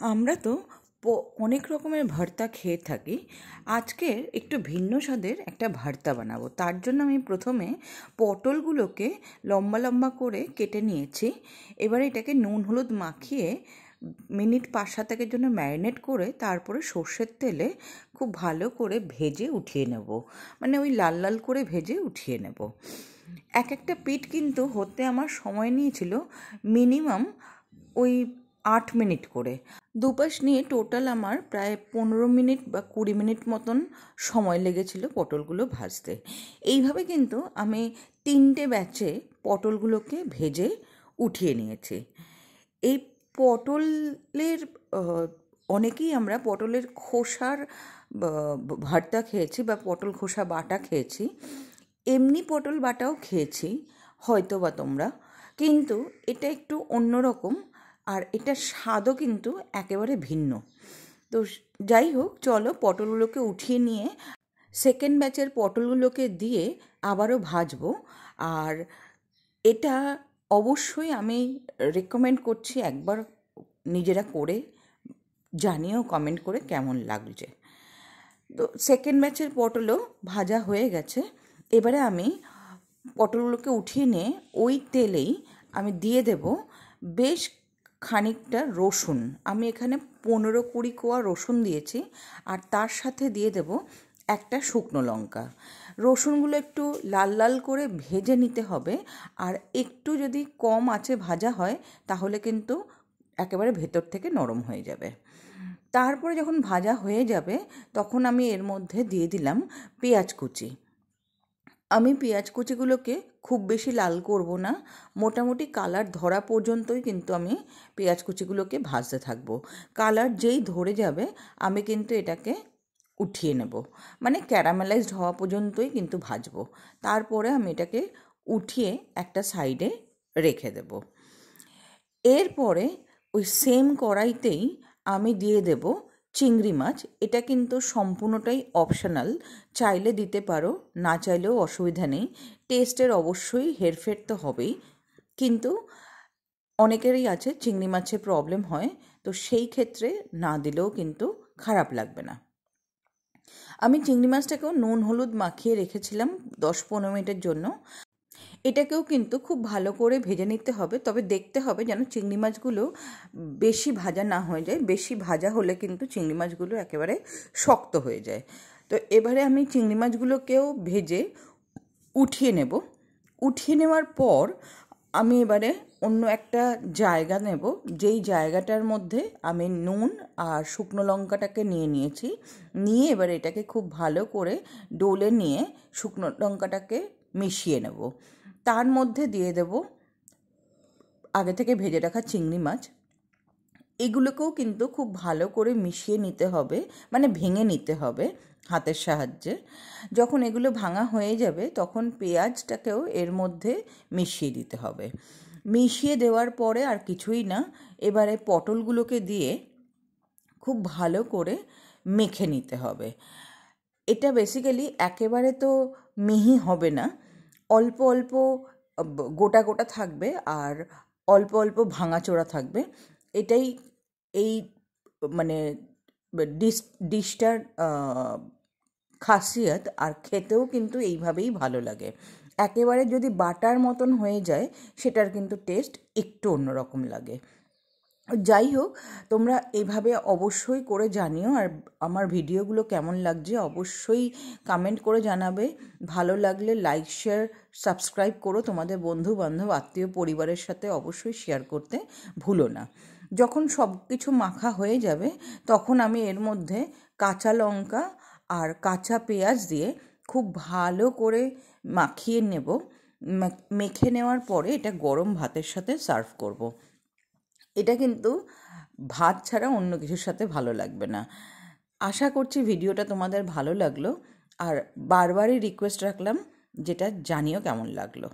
আমরা তো অনেক রকমের ভর্তা খেয়ে থাকি। আজকে একটু ভিন্ন স্বাদের একটা ভর্তা বানাবো। তার জন্য আমি প্রথমে পটলগুলোকে লম্বা লম্বা করে কেটে নিয়েছি। এবারে এটাকে নুন হলুদ মাখিয়ে মিনিট 5-7 জন্য ম্যারিনেট করে তারপরে সর্ষের তেলে খুব ভালো করে ভেজে উঠিয়ে নেব। মানে ওই লাল লাল করে ভেজে উঠিয়ে নেব। এক একটা পিঠ কিন্তু হতে আমার সময় নিয়েছিল মিনিমাম ওই 8 মিনিট করে। দুপাশ নিয়ে টোটাল আমার প্রায় 15 মিনিট বা 20 মিনিট মতন সময় লেগেছিল পটলগুলো ভাজতে। এইভাবে কিন্তু আমি 3টে ব্যাচে পটলগুলোকে ভেজে উঠিয়ে নিয়েছি। এই পটলের অনেকেই আমরা পটলের খোসার ভর্তা খেয়েছি বা পটল খোসা বাটা খেয়েছি, এমনি পটল বাটাও খেয়েছি হয়তো বা তোমরা, কিন্তু এটা একটু অন্যরকম আর এটার স্বাদও কিন্তু একেবারে ভিন্ন। তো যাই হোক, চলো পটলগুলোকে উঠিয়ে নিয়ে সেকেন্ড ব্যাচের পটলগুলোকে দিয়ে আবারও ভাজবো। আর এটা অবশ্যই আমি রেকমেন্ড করছি, একবার নিজেরা করে জানিও কমেন্ট করে কেমন লাগছে। তো সেকেন্ড ব্যাচের পটলও ভাজা হয়ে গেছে। এবারে আমি পটলগুলোকে উঠিয়ে নিয়ে ওই তেলেই আমি দিয়ে দেব বেশ খানিকটা রসুন। আমি এখানে 15-20 কোয়া রসুন দিয়েছি, আর তার সাথে দিয়ে দেব একটা শুকনো লঙ্কা। রসুনগুলো একটু লাল লাল করে ভেজে নিতে হবে, আর একটু যদি কম আঁচে ভাজা হয় তাহলে কিন্তু একেবারে ভেতর থেকে নরম হয়ে যাবে। তারপরে যখন ভাজা হয়ে যাবে তখন আমি এর মধ্যে দিয়ে দিলাম পেঁয়াজ কুচি। আমি পেঁয়াজ কুচিগুলোকে খুব বেশি লাল করব না, মোটামুটি কালার ধরা পর্যন্তই কিন্তু আমি পেঁয়াজ কুচিগুলোকে ভাজতে থাকবো। কালার যেই ধরে যাবে আমি কিন্তু এটাকে উঠিয়ে নেব, মানে ক্যারামেলাইজড হওয়া পর্যন্তই কিন্তু ভাজবো। তারপরে আমি এটাকে উঠিয়ে একটা সাইডে রেখে দেব। এরপরে ওই সেম কড়াইতেই আমি দিয়ে দেব চিংড়ি মাছ। এটা কিন্তু সম্পূর্ণটাই অপশনাল, চাইলে দিতে পারো, না চাইলেও অসুবিধা নেই। টেস্টের অবশ্যই হেরফের তো হবেই, কিন্তু অনেকেরই আছে চিংড়ি মাছের প্রবলেম হয়, তো সেই ক্ষেত্রে না দিলেও কিন্তু খারাপ লাগবে না। আমি চিংড়ি মাছটাকেও নুন হলুদ মাখিয়ে রেখেছিলাম 10-15 মিনিটের জন্য। এটাকেও কিন্তু খুব ভালো করে ভেজে নিতে হবে, তবে দেখতে হবে যেন চিংড়ি মাছগুলো বেশি ভাজা না হয়ে যায়। বেশি ভাজা হলে কিন্তু চিংড়ি মাছগুলো একেবারে শক্ত হয়ে যায়। তো এবারে আমি চিংড়ি মাছগুলোকেও ভেজে উঠিয়ে নেব। উঠিয়ে নেওয়ার পর আমি এবারে অন্য একটা জায়গা নেব, যেই জায়গাটার মধ্যে আমি নুন আর শুকনো লঙ্কাটাকে নিয়েছি। নিয়ে এবারে এটাকে খুব ভালো করে ডলে নিয়ে শুকনো লঙ্কাটাকে মিশিয়ে নেব। তার মধ্যে দিয়ে দেব আগে থেকে ভেজে রাখা চিংড়ি মাছ। এগুলোকেও কিন্তু খুব ভালো করে মিশিয়ে নিতে হবে, মানে ভেঙে নিতে হবে হাতের সাহায্যে। যখন এগুলো ভাঙা হয়ে যাবে তখন পেঁয়াজটাকেও এর মধ্যে মিশিয়ে দিতে হবে। মিশিয়ে দেওয়ার পরে আর কিছুই না, এবারে পটলগুলোকে দিয়ে খুব ভালো করে মেখে নিতে হবে। এটা বেসিক্যালি একেবারে তো মিহি হবে না, অল্প অল্প গোটা গোটা থাকবে আর অল্প অল্প ভাঙাচোরা থাকবে। এটাই এই মানে ডিশটার খাসিয়ত। আর খেতেও কিন্তু এইভাবেই ভালো লাগে। একেবারে যদি বাটার মতন হয়ে যায় সেটার কিন্তু টেস্ট একটু অন্যরকম লাগে। যাই হোক, তোমরা এইভাবে অবশ্যই করে জানিও, আর আমার ভিডিওগুলো কেমন লাগছে অবশ্যই কমেন্ট করে জানাবে। ভালো লাগলে লাইক শেয়ার সাবস্ক্রাইব করো, তোমাদের বন্ধু বান্ধব আত্মীয় পরিবারের সাথে অবশ্যই শেয়ার করতে ভুলো না। যখন সব কিছু মাখা হয়ে যাবে তখন আমি এর মধ্যে কাঁচা লঙ্কা আর কাঁচা পেঁয়াজ দিয়ে খুব ভালো করে মাখিয়ে নেব। মেখে নেওয়ার পরে এটা গরম ভাতের সাথে সার্ভ করব। এটা কিন্তু ভাত ছাড়া অন্য কিছুর সাথে ভালো লাগবে না। আশা করছি ভিডিওটা তোমাদের ভালো লাগলো, আর বারবারই রিকোয়েস্ট রাখলাম যেটা জানিও কেমন লাগলো।